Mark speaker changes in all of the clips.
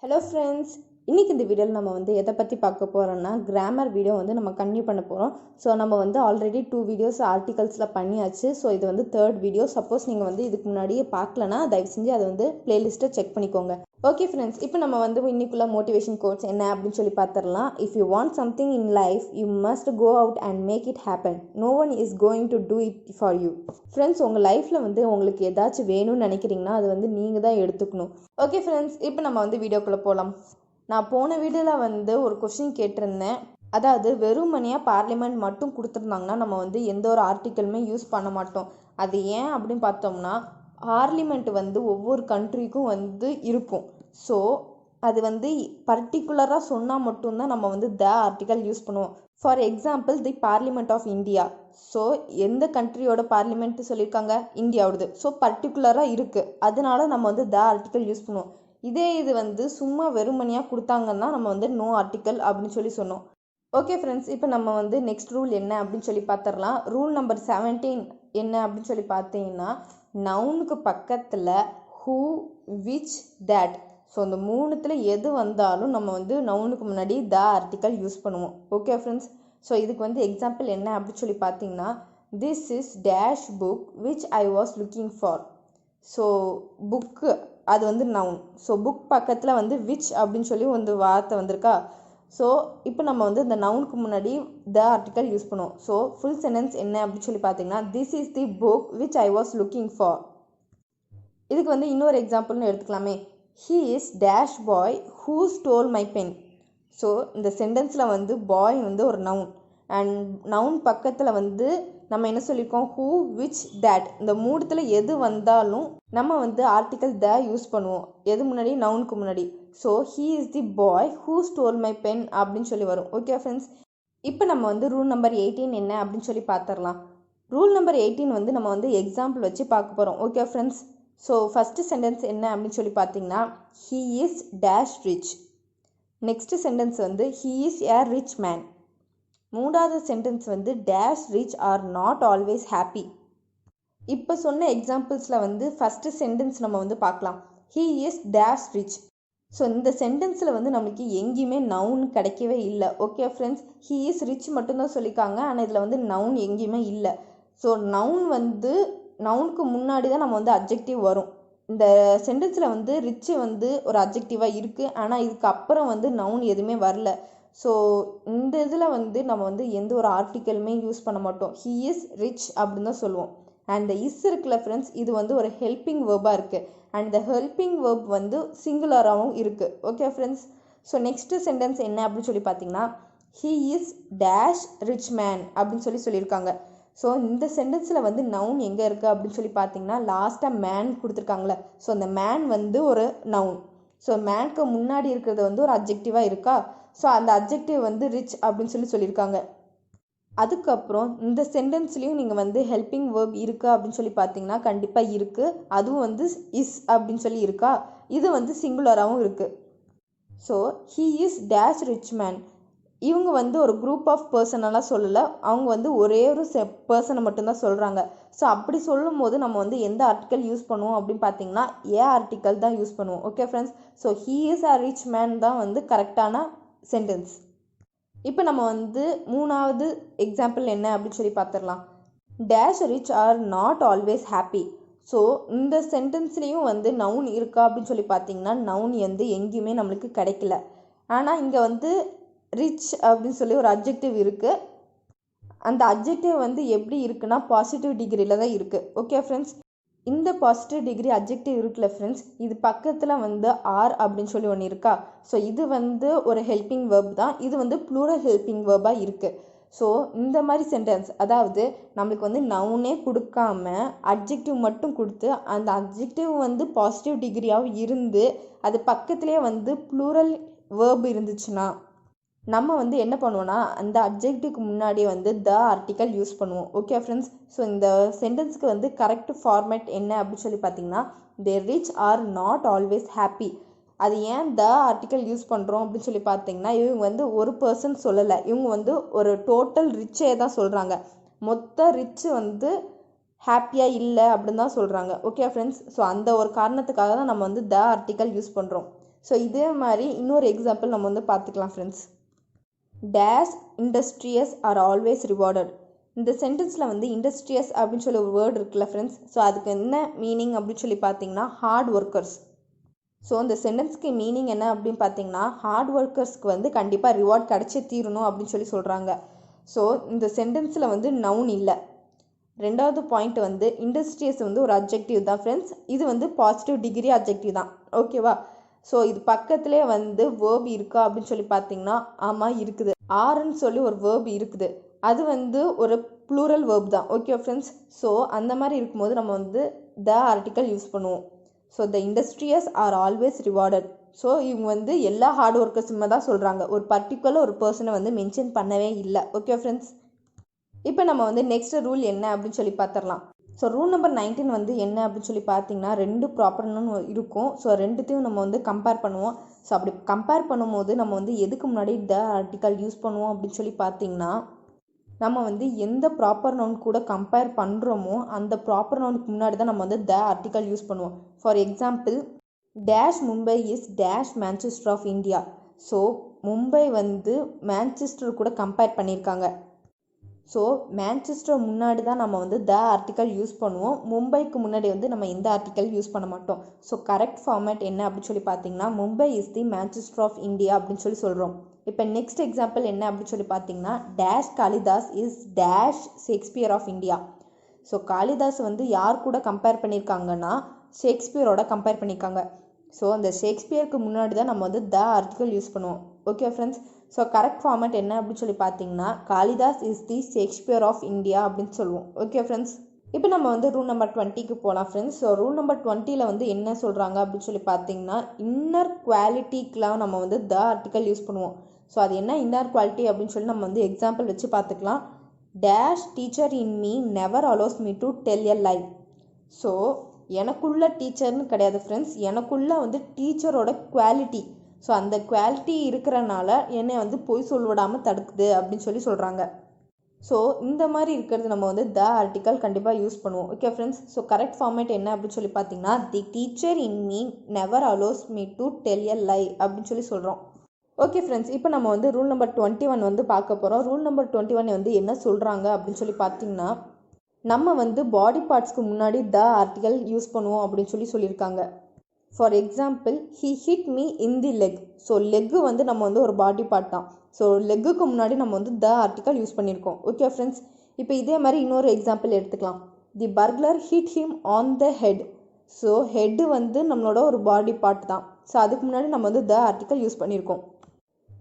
Speaker 1: Hello friends, இன்றைக்கி இந்த வீடியோவில் நம்ம எதை பற்றி பார்க்க போகிறோம்னா கிராமர் வீடியோ நம்ம கன்டினியூ பண்ண போகிறோம். ஸோ நம்ம ஆல்ரெடி 2 வீடியோஸ் ஆர்டிகல்ஸில் பண்ணியாச்சு. ஸோ இது 3rd வீடியோ. சப்போஸ் நீங்கள் இதுக்கு முன்னாடியே பார்க்கலன்னா தயவு செஞ்சு அதை பிளேலிஸ்ட்டை செக் பண்ணிக்கோங்க. ஓகே ஃப்ரெண்ட்ஸ், இப்போ நம்ம இன்னைக்குள்ள மோட்டிவேஷன் கோட்ஸ் என்ன அப்படின்னு சொல்லி பார்த்துடலாம். If you want something in life you must go out and make it happen. No one is going to do it for you. Friends, உங்கள் லைஃப்பில் உங்களுக்கு ஏதாச்சும் வேணும்னு நினைக்கிறீங்கன்னா அது நீங்கள் தான் எடுத்துக்கணும். ஓகே ஃப்ரெண்ட்ஸ், இப்போ நம்ம வீடியோக்குள்ளே போகலாம். நான் போன வீடியோவில் ஒரு கொஸ்டின் கேட்டிருந்தேன். அதாவது வெறுமனையாக பார்லிமெண்ட் மட்டும் கொடுத்துருந்தாங்கன்னா நம்ம எந்த ஒரு ஆர்டிக்கலுமே யூஸ் பண்ண மாட்டோம். அது ஏன் அப்படின்னு பார்த்தோம்னா பார்லிமெண்ட் ஒவ்வொரு கண்ட்ரிக்கும் இருக்கும். ஸோ அது பர்டிகுலராக சொன்னால் மட்டும்தான் நம்ம த ஆர்டிக்கல் யூஸ் பண்ணுவோம். For example the parliament of India. So எந்த கண்ட்ரியோட பார்லிமெண்ட் சொல்லியிருக்காங்க? இந்தியாவோடது. ஸோ பர்டிகுலராக இருக்குது, அதனால நம்ம த ஆர்டிக்கல் யூஸ் பண்ணுவோம். இதே இது சும்மா வெறுமனையாக கொடுத்தாங்கன்னா நம்ம நோ ஆர்டிக்கல் அப்படின்னு சொல்லி சொன்னோம். ஓகே ஃப்ரெண்ட்ஸ், இப்போ நம்ம நெக்ஸ்ட் ரூல் என்ன அப்படின்னு சொல்லி பார்த்துடலாம். ரூல் நம்பர் 17 என்ன அப்படின்னு சொல்லி பார்த்தீங்கன்னா, நவுனுக்கு பக்கத்தில் ஹூ, விச், தேட். ஸோ இந்த மூணுத்தில் எது வந்தாலும் நம்ம நவுனுக்கு முன்னாடி த ஆர்டிக்கல் யூஸ் பண்ணுவோம். ஓகே ஃப்ரெண்ட்ஸ், ஸோ இதுக்கு எக்ஸாம்பிள் என்ன அப்படின்னு சொல்லி பார்த்தீங்கன்னா, this is dash book which I was looking for. So book அது நவுன். ஸோ புக் பக்கத்தில் விச் அப்படின்னு சொல்லி வார்த்தை வந்திருக்கா. ஸோ இப்போ நம்ம இந்த நவுனுக்கு முன்னாடி த ஆர்டிக்கல் யூஸ் பண்ணுவோம். ஸோ ஃபுல் சென்டென்ஸ் என்ன அப்படின்னு சொல்லி பார்த்தீங்கன்னா, this is the book which I was looking for. இதுக்கு இன்னொரு எக்ஸாம்பிள்னு எடுத்துக்கலாமே. He is dash boy who stole my pen. So இந்த சென்டென்ஸில் பாய் ஒரு நவுன் அண்ட் நவுன் பக்கத்தில் நம்ம என்ன சொல்லியிருக்கோம்? Who, which, that. இந்த மூணுத்தில் எது வந்தாலும் நம்ம ஆர்டிக்கல் த யூஸ் பண்ணுவோம். எது முன்னாடி? நவுனுக்கு முன்னாடி. So he is the boy who stole my pen அப்படின்னு சொல்லி வரும். ஓகே ஃப்ரெண்ட்ஸ், இப்போ நம்ம ரூல் நம்பர் 18 என்ன அப்படின்னு சொல்லி பார்த்துடலாம். ரூல் நம்பர் 18 நம்ம எக்ஸாம்பிள் வச்சு பார்க்க போகிறோம். Okay friends, so first sentence என்ன அப்படின்னு சொல்லி பார்த்தீங்கன்னா, he is dash rich. Next sentence he is a rich man. மூணாவது sentence dash rich are not always happy. இப்போ சொன்ன எக்ஸாம்பிள்ஸில் ஃபஸ்ட்டு சென்டென்ஸ் நம்ம பார்க்கலாம். He is dash rich. So இந்த சென்டென்ஸில் நம்மளுக்கு எங்கேயுமே நவுன் கிடைக்கவே இல்லை. Okay friends, he is rich மட்டும்தான் சொல்லியிருக்காங்க, ஆனால் இதில் நவுன் எங்கேயுமே இல்லை. ஸோ நவுன் நவுனுக்கு முன்னாடி தான் நம்ம அட்ஜெக்டிவ் வரும். இந்த சென்டென்ஸில் ரிச்சு ஒரு அட்ஜெக்டிவாக இருக்குது, ஆனால் இதுக்கு அப்புறம் நவுன் எதுவுமே வரல. ஸோ இந்த இதில் நம்ம எந்த ஒரு ஆர்டிக்கலுமே யூஸ் பண்ண மாட்டோம். ஹீ இஸ் ரிச் அப்படின்னு தான் சொல்லுவோம். அண்ட் இந்த இஸ் இருக்குல்ல ஃப்ரெண்ட்ஸ், இது ஒரு ஹெல்பிங் வேர்பாக இருக்குது. அண்ட் இந்த ஹெல்பிங் வேர்ப் சிங்குலராகவும் இருக்குது. Okay friends, so next sentence என்ன அப்படின்னு சொல்லி பார்த்தீங்கன்னா, he is dash rich man அப்படின்னு சொல்லியிருக்காங்க. ஸோ இந்த சென்டென்ஸில் நவுன் எங்கே இருக்குது அப்படின்னு சொல்லி பார்த்தீங்கன்னா, லாஸ்ட்டாக மேன் கொடுத்துருக்காங்களே. ஸோ அந்த மேன் ஒரு நவுன். ஸோ மேனுக்கு முன்னாடி இருக்கிறது ஒரு அட்ஜெக்டிவாக இருக்கா. ஸோ அந்த அட்ஜெக்டிவ் ரிச் அப்படின்னு சொல்லியிருக்காங்க. அதுக்கப்புறம் இந்த சென்டென்ஸ்லேயும் நீங்கள் ஹெல்பிங் வேர்ப் இருக்கா அப்படின்னு சொல்லி பார்த்தீங்கன்னா கண்டிப்பாக இருக்குது. அதுவும் இஸ் அப்படின்னு சொல்லி இருக்கா. இது சிங்குலராகவும் இருக்குது. So he is dash rich man. இவங்க ஒரு குரூப் ஆஃப் பர்சனெல்லாம் சொல்லலை, அவங்க ஒரே ஒரு பர்சனை மட்டும்தான் சொல்கிறாங்க. ஸோ அப்படி சொல்லும் போது நம்ம எந்த ஆர்டிக்கல் யூஸ் பண்ணுவோம் அப்படின்னு பார்த்தீங்கன்னா ஏ ஆர்டிக்கல் தான் யூஸ் பண்ணுவோம். Okay friends, so he is a rich man தான் கரெக்டான சென்டென்ஸ். இப்போ நம்ம மூணாவது எக்ஸாம்பிள் என்ன அப்படின்னு சொல்லி பார்த்துடலாம். Dash rich are not always happy. So இந்த சென்டென்ஸ்லேயும் நவுன் இருக்கா அப்படின்னு சொல்லி பார்த்தீங்கன்னா நவுன் எங்கேயுமே நம்மளுக்கு கிடைக்கல. ஆனால் இங்கே ரிச் அப்படின்னு சொல்லி ஒரு அட்ஜெக்டிவ் இருக்குது. அந்த அட்ஜெக்டிவ் எப்படி இருக்குன்னா பாசிட்டிவ் டிகிரியில் தான் இருக்குது. ஓகே ஃப்ரெண்ட்ஸ், இந்த பாசிட்டிவ் டிகிரி அட்ஜெக்டிவ் இருக்குல்ல ஃப்ரெண்ட்ஸ், இது பக்கத்தில் ஆர் அப்படின்னு சொல்லி ஒன்று இருக்கா. ஸோ இது ஒரு ஹெல்பிங் வேர்ப் தான். இது ப்ளூரல் ஹெல்பிங் வேர்பாக இருக்குது. ஸோ இந்த மாதிரி சென்டென்ஸ், அதாவது நம்மளுக்கு நவுனே கொடுக்காம அட்ஜெக்டிவ் மட்டும் கொடுத்து அந்த அட்ஜெக்டிவ் பாசிட்டிவ் டிகிரியாகவும் இருந்து அது பக்கத்துலேயே ப்ளூரல் வேர்ப் இருந்துச்சுன்னா நம்ம என்ன பண்ணுவோம்னா அந்த அட்ஜெக்டிவ்க்கு முன்னாடி த ஆர்டிக்கல் யூஸ் பண்ணுவோம். ஓகே ஃப்ரெண்ட்ஸ், ஸோ இந்த சென்டென்ஸ்க்கு கரெக்ட் ஃபார்மேட் என்ன அப்படின்னு சொல்லி பார்த்தீங்கன்னா, they rich are not always happy. அது ஏன் த ஆர்டிக்கல் யூஸ் பண்ணுறோம் அப்படின்னு சொல்லி பார்த்தீங்கன்னா, இவங்க ஒரு பர்சன் சொல்லலை, இவங்க ஒரு டோட்டல் ரிச்சே தான் சொல்கிறாங்க. மொத்த ரிச்சு ஹாப்பியாக இல்லை அப்படின்னு தான் சொல்கிறாங்க. ஓகே ஃப்ரெண்ட்ஸ், ஸோ அந்த ஒரு காரணத்துக்காக தான் நம்ம வந்து த ஆர்டிக்கல் யூஸ் பண்ணுறோம். ஸோ இதே மாதிரி இன்னொரு எக்ஸாம்பிள் நம்ம வந்து பார்த்துக்கலாம் friends. Dash industrious are always rewarded. இந்த சென்டென்ஸில் வந்து இண்டஸ்ட்ரியஸ் அப்படின்னு சொல்லி ஒரு வேர்டு இருக்குல்ல ஃப்ரெண்ட்ஸ், ஸோ அதுக்கு என்ன மீனிங் அப்படின்னு சொல்லி பார்த்தீங்கன்னா ஹார்ட் ஒர்க்கர்ஸ். ஸோ இந்த சென்டென்ஸ்க்கு மீனிங் என்ன அப்படின்னு பார்த்தீங்கன்னா ஹார்ட் ஒர்க்கர்ஸ்க்கு வந்து கண்டிப்பாக ரிவார்ட் கிடச்சே தீரணும் அப்படின்னு சொல்லி சொல்கிறாங்க. ஸோ இந்த சென்டென்ஸில் வந்து நவுன் இல்லை. ரெண்டாவது பாயிண்ட் வந்து இண்டஸ்ட்ரியஸ் வந்து ஒரு அப்ஜெக்டிவ் தான் ஃப்ரெண்ட்ஸ். இது வந்து பாசிட்டிவ் டிகிரி அப்ஜெக்டிவ் தான். ஓகேவா? ஸோ இது பக்கத்துலேயே வந்து வேர்ப் இருக்கா அப்படின்னு சொல்லி பார்த்தீங்கன்னா ஆமாம் இருக்குது. ஆர்ன்னு சொல்லி ஒரு வேர்ப் இருக்குது. அது வந்து ஒரு ப்ளூரல் வேர்ப் தான். ஓகே ஃப்ரெண்ட்ஸ், ஸோ அந்த மாதிரி இருக்கும்போது நம்ம வந்து த ஆர்டிக்கல் யூஸ் பண்ணுவோம். So the industrious are always rewarded. So இவங்க வந்து எல்லா ஹார்ட் ஒர்க்கர்ஸுமே தான் சொல்கிறாங்க. ஒரு பர்டிகுலர் ஒரு பர்சனை வந்து மென்ஷன் பண்ணவே இல்லை. ஓகே ஃப்ரெண்ட்ஸ், இப்போ நம்ம வந்து நெக்ஸ்ட் ரூல் என்ன அப்படின்னு சொல்லி பார்த்துடலாம். ஸோ ரூல் நம்பர் 19 வந்து என்ன அப்படின்னு சொல்லி பார்த்தீங்கன்னா 2 ப்ராப்பர் நவுன் இருக்கும். ஸோ ரெண்டுத்தையும் நம்ம வந்து கம்பேர் பண்ணுவோம். ஸோ அப்படி கம்பேர் பண்ணும்போது நம்ம வந்து எதுக்கு முன்னாடி த ஆர்டிக்கல் யூஸ் பண்ணுவோம் அப்படின்னு சொல்லி பார்த்தீங்கன்னா நம்ம வந்து எந்த ப்ராப்பர் நவுன் கூட கம்பேர் பண்ணுறோமோ அந்த ப்ராப்பர் நவுனுக்கு முன்னாடி தான் நம்ம வந்து த ஆர்டிக்கல் யூஸ் பண்ணுவோம். For example, dash Mumbai is dash Manchester of India. So Mumbai வந்து மேன்செஸ்டர் கூட கம்பேர் பண்ணியிருக்காங்க. ஸோ மேன்செஸ்டர் முன்னாடி தான் நம்ம வந்து த ஆர்டிக்கல் யூஸ் பண்ணுவோம். மும்பைக்கு முன்னாடி வந்து நம்ம எந்த ஆர்டிக்கல் யூஸ் பண்ண மாட்டோம். ஸோ கரெக்ட் ஃபார்மேட் என்ன அப்படின்னு சொல்லி பார்த்தீங்கன்னா Mumbai is the Manchester of India அப்படின்னு சொல்லி சொல்கிறோம். இப்போ நெக்ஸ்ட் எக்ஸாம்பிள் என்ன அப்படின்னு சொல்லி பார்த்தீங்கன்னா dash Kalidas is dash Shakespeare of India. So Kalidas வந்து யார் கூட கம்பேர் பண்ணியிருக்காங்கன்னா ஷேக்ஸ்பியரோட கம்பேர் பண்ணியிருக்காங்க. ஸோ அந்த ஷேக்ஸ்பியருக்கு முன்னாடி தான் நம்ம வந்து த ஆர்டிக்கல் யூஸ் பண்ணுவோம். Okay friends, so correct format என்ன அப்படின்னு சொல்லி பார்த்தீங்கன்னா Kalidas is the Shakespeare of India அப்படின்னு சொல்லுவோம். ஓகே ஃப்ரெண்ட்ஸ், இப்போ நம்ம வந்து ரூல் நம்பர் 20க்கு போகலாம் ஃப்ரெண்ட்ஸ். ஸோ ரூல் நம்பர் 20ல் வந்து என்ன சொல்கிறாங்க அப்படின்னு சொல்லி பார்த்தீங்கன்னா இன்னர் குவாலிட்டிக்கெலாம் நம்ம வந்து த ஆர்டிக்கல் யூஸ் பண்ணுவோம். ஸோ அது என்ன இன்னர் குவாலிட்டி அப்படின்னு சொல்லி நம்ம வந்து எக்ஸாம்பிள் வச்சு பார்த்துக்கலாம். Dash teacher in me never allows me to tell a lie. So எனக்குள்ள டீச்சர்னு கிடையாது ஃப்ரெண்ட்ஸ், எனக்குள்ள வந்து டீச்சரோட குவாலிட்டி. ஸோ அந்த குவாலிட்டி இருக்கிறனால என்னை வந்து பொய் சொல்லிவிடாமல் தடுக்குது அப்படின்னு சொல்லி சொல்கிறாங்க. ஸோ இந்த மாதிரி இருக்கிறது நம்ம வந்து த ஆர்டிக்கல் கண்டிப்பாக யூஸ் பண்ணுவோம். Okay friends, so correct format என்ன அப்படின்னு சொல்லி பார்த்தீங்கன்னா the teacher in me never allows me to tell a lie அப்படின்னு சொல்லி சொல்கிறோம். ஓகே ஃப்ரெண்ட்ஸ், இப்போ நம்ம வந்து ரூல் நம்பர் 21 வந்து பார்க்க போகிறோம். ரூல் நம்பர் 21 வந்து என்ன சொல்கிறாங்க அப்படின்னு சொல்லி பார்த்தீங்கன்னா நம்ம வந்து பாடி பார்ட்ஸ்க்கு முன்னாடி த ஆர்டிக்கல் யூஸ் பண்ணுவோம் அப்படின்னு சொல்லி சொல்லியிருக்காங்க. For example, he hit me in the leg. So leg வந்து நம்ம வந்து ஒரு பாடி பார்ட் தான். ஸோ லெக்குக்கு முன்னாடி நம்ம வந்து த ஆர்டிக்கல் யூஸ் பண்ணியிருக்கோம். ஓகே ஃப்ரெண்ட்ஸ், இப்போ இதே மாதிரி இன்னொரு எக்ஸாம்பிள் எடுத்துக்கலாம். The burglar hit him on the head. So head வந்து நம்மளோட ஒரு பாடி பார்ட் தான். ஸோ அதுக்கு முன்னாடி நம்ம வந்து த ஆர்டிக்கல் யூஸ் பண்ணியிருக்கோம்.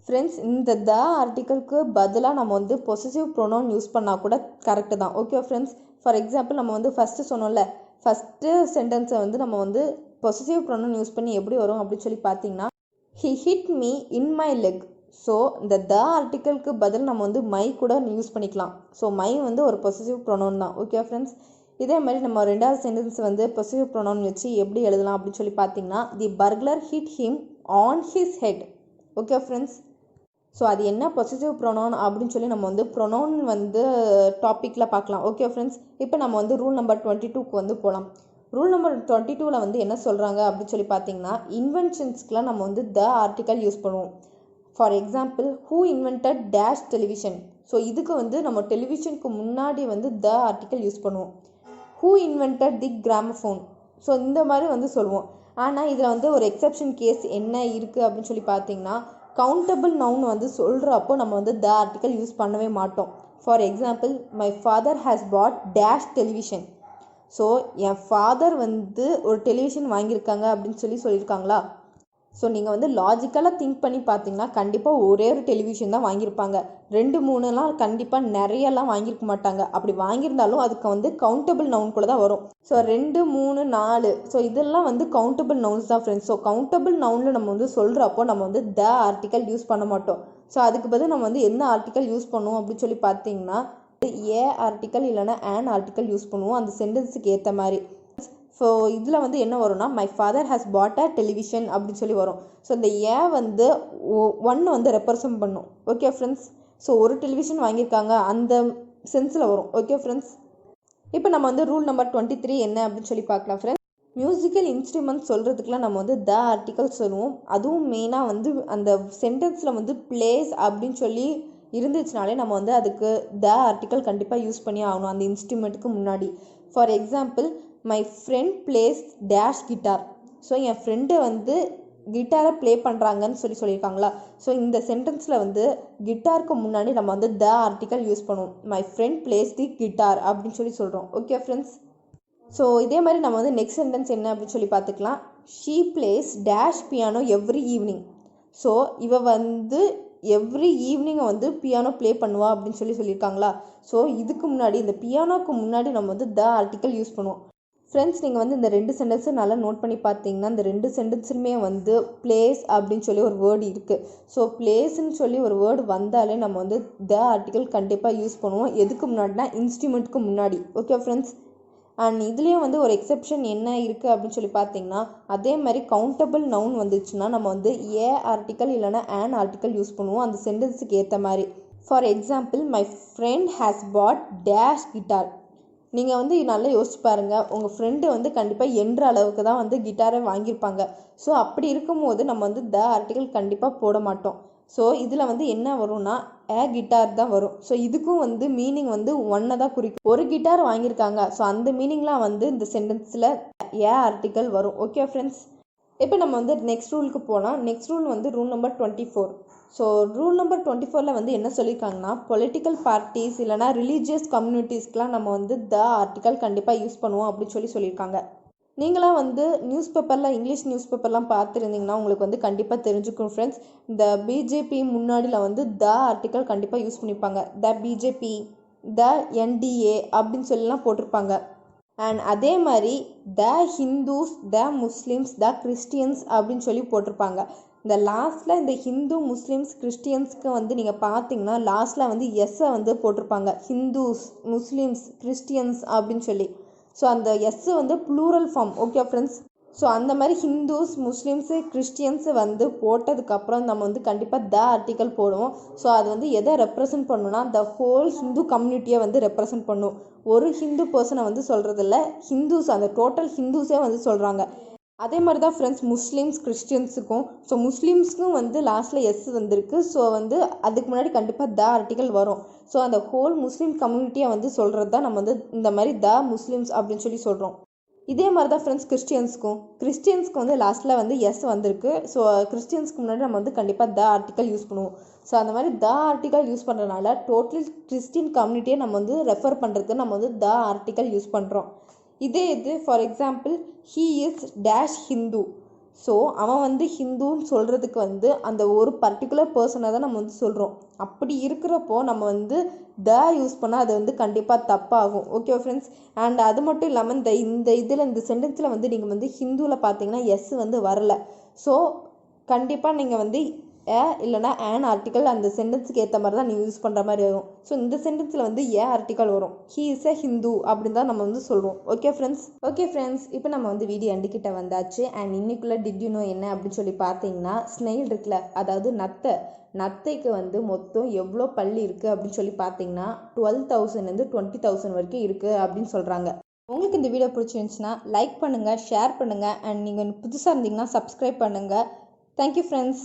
Speaker 1: ஃப்ரெண்ட்ஸ், இந்த த ஆர்டிக்கலுக்கு பதிலாக நம்ம வந்து பொசசிவ் ப்ரொனவுன் யூஸ் பண்ணால் கூட கரெக்டு தான். ஓகே ஃப்ரெண்ட்ஸ், ஃபார் எக்ஸாம்பிள் நம்ம வந்து ஃபஸ்ட்டு சொன்னோம்ல, ஃபஸ்ட்டு சென்டென்ஸை வந்து நம்ம வந்து பொசசிவ் ப்ரொனவுன் யூஸ் பண்ணி எப்படி வரும் அப்படின்னு சொல்லி பார்த்தீங்கன்னா he hit me in my leg. So இந்த த ஆர்டிக்கலுக்கு பதில் நம்ம வந்து மை கூட யூஸ் பண்ணிக்கலாம். ஸோ மை வந்து ஒரு பொசசிவ் ப்ரொனவுன் தான். ஓகே ஃப்ரெண்ட்ஸ், இதே மாதிரி நம்ம ரெண்டாவது சென்டென்ஸ் வந்து பொசசிவ் ப்ரொனவுன் வச்சு எப்படி எழுதலாம் அப்படின்னு சொல்லி பார்த்தீங்கன்னா the burglar hit him on his head. Okay friends, so அது என்ன பொசசிவ் ப்ரொனவுன் அப்படின்னு சொல்லி நம்ம வந்து ப்ரொனவுன் வந்து டாப்பிக்கில் பார்க்கலாம். ஓகே ஃப்ரெண்ட்ஸ், இப்போ நம்ம வந்து ரூல் நம்பர் 22க்கு வந்து போகலாம். ரூல் நம்பர் 22ல் வந்து என்ன சொல்கிறாங்க அப்படின்னு சொல்லி பார்த்தீங்கன்னா இன்வென்ஷன்ஸ்க்குலாம் நம்ம வந்து த ஆர்டிக்கல் யூஸ் பண்ணுவோம். For example, who invented dash television. So இதுக்கு வந்து நம்ம டெலிவிஷனுக்கு முன்னாடி வந்து த ஆர்டிக்கல் யூஸ் பண்ணுவோம். Who invented the gramophone. So இந்த மாதிரி வந்து சொல்லுவோம். ஆனால் இதில் வந்து ஒரு எக்ஸப்ஷன் கேஸ் என்ன இருக்குது அப்படின்னு சொல்லி பார்த்தீங்கன்னா கவுண்டபிள் நவுன் வந்து சொல்கிறப்போ நம்ம வந்து த ஆர்டிக்கல் யூஸ் பண்ணவே மாட்டோம். For example, my father has bought dash television. So என் ஃபாதர் வந்து ஒரு டெலிவிஷன் வாங்கியிருக்காங்க அப்படின்னு சொல்லி சொல்லியிருக்காங்களா. ஸோ நீங்கள் வந்து லாஜிக்கலாக திங்க் பண்ணி பார்த்தீங்கன்னா கண்டிப்பாக ஒரே ஒரு டெலிவிஷன் தான் வாங்கியிருப்பாங்க. 2-3லாம் கண்டிப்பாக நிறையெல்லாம் வாங்கியிருக்க மாட்டாங்க. அப்படி வாங்கியிருந்தாலும் அதுக்கு வந்து கவுண்டபிள் நவுன் கூட தான் வரும். ஸோ 2, 3, 4 ஸோ இதெல்லாம் வந்து கவுண்டபிள் நவுன்ஸ் தான் ஃப்ரெண்ட்ஸ். ஸோ கவுண்டபிள் நவுனில் நம்ம வந்து சொல்கிறப்போ நம்ம வந்து த ஆர்டிக்கல் யூஸ் பண்ண மாட்டோம். ஸோ அதுக்கு பதில் நம்ம வந்து என்ன ஆர்டிக்கல் யூஸ் பண்ணுவோம் அப்படின்னு சொல்லி பார்த்தீங்கன்னா ஏ ஆர்டிக்கல் இல்லைனா ஆன் ஆர்டிக்கல் யூஸ் பண்ணுவோம் அந்த சென்டென்ஸுக்கு ஏற்ற மாதிரி. ஸோ இதில் வந்து என்ன வரும்னா my father has bought a television அப்படின்னு சொல்லி வரும். ஸோ இந்த ஏ வந்து 1 வந்து ரெப்ரசன்ட் பண்ணும். ஓகே ஃப்ரெண்ட்ஸ், ஸோ ஒரு டெலிவிஷன் வாங்கியிருக்காங்க அந்த சென்ஸில் வரும். ஓகே ஃப்ரெண்ட்ஸ், இப்போ நம்ம வந்து ரூல் நம்பர் 23 என்ன அப்படின்னு சொல்லி பார்க்கலாம் ஃப்ரெண்ட்ஸ். மியூசிக்கல் இன்ஸ்ட்ருமெண்ட்ஸ் சொல்கிறதுக்குலாம் நம்ம வந்து த ஆர்டிக்கல் சொல்லுவோம். அதுவும் மெயினாக வந்து அந்த சென்டென்ஸில் வந்து பிளேஸ் அப்படின்னு சொல்லி இருந்துச்சுனாலே நம்ம வந்து அதுக்கு த ஆர்டிக்கல் கண்டிப்பாக யூஸ் பண்ணி ஆகணும் அந்த இன்ஸ்ட்ருமெண்ட்டுக்கு முன்னாடி. For example, my friend place dash guitar. So N friend வந்து கிட்டாரை ப்ளே பண்ணுறாங்கன்னு சொல்லியிருக்காங்களா. ஸோ இந்த சென்டென்ஸில் வந்து கிட்டாருக்கு முன்னாடி நம்ம வந்து த ஆர்டிக்கல் யூஸ் பண்ணுவோம். My friend place the guitar அப்படின்னு சொல்கிறோம். Okay friends. ஸோ இதே மாதிரி நம்ம வந்து நெக்ஸ்ட் சென்டென்ஸ் என்ன அப்படின்னு சொல்லி பார்த்துக்கலாம். She place dash piano every evening. So இவ வந்து எவ்ரி ஈவினிங்கை வந்து பியானோ ப்ளே பண்ணுவா அப்படின்னு சொல்லியிருக்காங்களா. ஸோ இதுக்கு முன்னாடி இந்த பியானோக்கு முன்னாடி நம்ம வந்து த ஆர்டிக்கல் யூஸ் பண்ணுவோம். ஃப்ரெண்ட்ஸ், நீங்கள் வந்து இந்த 2 சென்டென்ஸும் நல்லா நோட் பண்ணி பார்த்தீங்கன்னா இந்த 2 சென்டென்ஸுமே வந்து பிளேஸ் அப்படின்னு சொல்லி ஒரு வேர்டு இருக்குது. ஸோ பிளேஸ்ன்னு சொல்லி ஒரு வேர்டு வந்தாலே நம்ம வந்து த ஆர்டிக்கல் கண்டிப்பாக யூஸ் பண்ணுவோம். எதுக்கு முன்னாடினா இன்ஸ்ட்ருமெண்ட்டுக்கு முன்னாடி. Okay friends. அண்ட் இதுலேயும் வந்து ஒரு எக்ஸெப்ஷன் என்ன இருக்குது அப்படின்னு சொல்லி பார்த்தீங்கன்னா, அதே மாதிரி கவுண்டபிள் நவுன் வந்துச்சுன்னா நம்ம வந்து ஏ ஆர்டிக்கல் இல்லைனா ஆன் ஆர்டிக்கல் யூஸ் பண்ணுவோம் அந்த சென்டென்ஸுக்கு ஏற்ற மாதிரி. For example, my friend has bought dash guitar. நீங்கள் வந்து நல்லா யோசிச்சு பாருங்கள், உங்கள் ஃப்ரெண்டு வந்து கண்டிப்பாக என்ற அளவுக்கு தான் வந்து கிட்டாரை வாங்கியிருப்பாங்க. ஸோ அப்படி இருக்கும்போது நம்ம வந்து த ஆர்டிக்கல் கண்டிப்பாக போட மாட்டோம். ஸோ இதில் வந்து என்ன வரும்னா கிட்டார் தான் வரும். ஸோ இதுக்கும் வந்து மீனிங் வந்து ஒன்றை தான் குறிக்கும். ஒரு கிட்டார் வாங்கியிருக்காங்க. ஸோ அந்த மீனிங்லாம் வந்து இந்த சென்டென்ஸில் ஆர்டிக்கல் வரும். Okay friends. இப்போ நம்ம வந்து நெக்ஸ்ட் ரூலுக்கு போகலாம். நெக்ஸ்ட் ரூல் வந்து rule number 24. So rule number 24 வந்து என்ன சொல்லியிருக்காங்கன்னா, பொலிட்டிக்கல் பார்ட்டிஸ் இல்லைனா ரிலீஜியஸ் கம்யூனிட்டிஸ்க்கெலாம் நம்ம வந்து த ஆர்டிக்கல் கண்டிப்பாக யூஸ் பண்ணுவோம் அப்படின்னு சொல்லியிருக்காங்க. நீங்களாம் வந்து நியூஸ் பேப்பரில் இங்கிலீஷ் நியூஸ் பேப்பர்லாம் பார்த்துருந்தீங்கன்னா உங்களுக்கு வந்து கண்டிப்பாக தெரிஞ்சுக்கும் ஃப்ரெண்ட்ஸ். இந்த பிஜேபி முன்னாடியில் வந்து த ஆர்டிக்கல் கண்டிப்பாக யூஸ் பண்ணியிருப்பாங்க. த பிஜேபி, த என்டிஏ அப்படின்னு சொல்லிலாம் போட்டிருப்பாங்க. அண்ட் அதே மாதிரி the Hindus, the Muslims, the Christians அப்படின்னு சொல்லி போட்டிருப்பாங்க. இந்த லாஸ்ட்டில் இந்த ஹிந்து, முஸ்லிம்ஸ், கிறிஸ்டியன்ஸ்க்கு வந்து நீங்கள் பார்த்தீங்கன்னா லாஸ்ட்டில் வந்து எஸ்ஸை வந்து போட்டிருப்பாங்க. ஹிந்துஸ், முஸ்லிம்ஸ், கிறிஸ்டியன்ஸ் அப்படின்னு சொல்லி. ஸோ அந்த எஸ்ஸு வந்து plural form. Okay friends. So அந்த மாதிரி ஹிந்துஸ், முஸ்லிம்ஸு, கிறிஸ்டியன்ஸு வந்து போட்டதுக்கப்புறம் நம்ம வந்து கண்டிப்பாக த ஆர்டிக்கல் போடுவோம். ஸோ அது வந்து எதை ரெப்ரசன்ட் பண்ணுன்னா த ஹோல் ஹிந்து கம்யூனிட்டியை வந்து ரெப்ரசன்ட் பண்ணும். ஒரு ஹிந்து பர்சனை வந்து சொல்கிறதில்ல, ஹிந்துஸ் அந்த டோட்டல் ஹிந்துஸே வந்து சொல்கிறாங்க. அதே மாதிரி தான் ஃப்ரெண்ட்ஸ் முஸ்லீம்ஸ், கிறிஸ்டியன்ஸுக்கும். ஸோ முஸ்லீம்ஸ்க்கும் வந்து லாஸ்ட்டில் எஸ் வந்திருக்கு. ஸோ வந்து அதுக்கு முன்னாடி கண்டிப்பாக த ஆர்டிக்கல் வரும். ஸோ அந்த ஹோல் முஸ்லீம் கம்யூனிட்டியை வந்து சொல்கிறது தான் நம்ம வந்து இந்த மாதிரி த முஸ்லீம்ஸ் அப்படின்னு சொல்லி சொல்கிறோம். இதே மாதிரி தான் ஃப்ரெண்ட்ஸ் கிறிஸ்டியன்ஸ்க்கு வந்து லாஸ்ட்டில் வந்து எஸ் வந்திருக்கு. ஸோ கிறிஸ்டியன்ஸ்க்கு முன்னாடி நம்ம வந்து கண்டிப்பாக த ஆர்டிக்கல் யூஸ் பண்ணுவோம். ஸோ அந்த மாதிரி த ஆர்டிக்கல் யூஸ் பண்ணுறதுனால டோட்டல் கிறிஸ்டின் கம்யூனிட்டியை நம்ம வந்து ரெஃபர் பண்ணுறதுக்கு நம்ம வந்து த ஆர்டிக்கல் யூஸ் பண்ணுறோம். இது for example, he is dash Hindu. So அவன் வந்து ஹிந்துன்னு சொல்கிறதுக்கு வந்து அந்த ஒரு பர்டிகுலர் பர்சனை தான் நம்ம வந்து சொல்கிறோம். அப்படி இருக்கிறப்போ நம்ம வந்து த யூஸ் பண்ணால் அது வந்து கண்டிப்பாக தப்பாகும். Okay friends. அண்ட் அது மட்டும் இல்லாமல் இந்த சென்டென்ஸில் வந்து நீங்கள் வந்து ஹிந்துவில் பார்த்தீங்கன்னா எஸ் வந்து வரல. ஸோ கண்டிப்பாக நீங்கள் வந்து இல்லைனா ஆன் ஆர்டிக்கல் அந்த சென்டென்ஸுக்கு ஏற்ற மாதிரி தான் நீங்கள் யூஸ் பண்ணுற மாதிரி வரும். ஸோ இந்த சென்டென்ஸில் வந்து ஆர்டிக்கல் வரும். ஹீ இஸ் எ ஹிந்து அப்படின்னு தான் நம்ம வந்து சொல்லுவோம். Okay friends. இப்போ நம்ம வந்து வீடியோ எண்டுக்கிட்ட வந்தாச்சு. அண்ட் இன்னைக்குள்ள டிட் யூ நோ என்ன அப்படின்னு சொல்லி பார்த்தீங்கன்னா, ஸ்னெயில் இருக்குல்ல, அதாவது நத்தைக்கு வந்து மொத்தம் எவ்வளோ பல்லு இருக்குது அப்படின்னு சொல்லி பார்த்தீங்கன்னா 12,000 20,000 வரைக்கும் இருக்குது அப்படின்னு சொல்கிறாங்க. உங்களுக்கு இந்த வீடியோ பிடிச்சிருந்துச்சுன்னா லைக் பண்ணுங்கள், ஷேர் பண்ணுங்கள். அண்ட் நீங்கள் புதுசாக இருந்தீங்கன்னா சப்ஸ்கிரைப் பண்ணுங்கள். Thank you friends.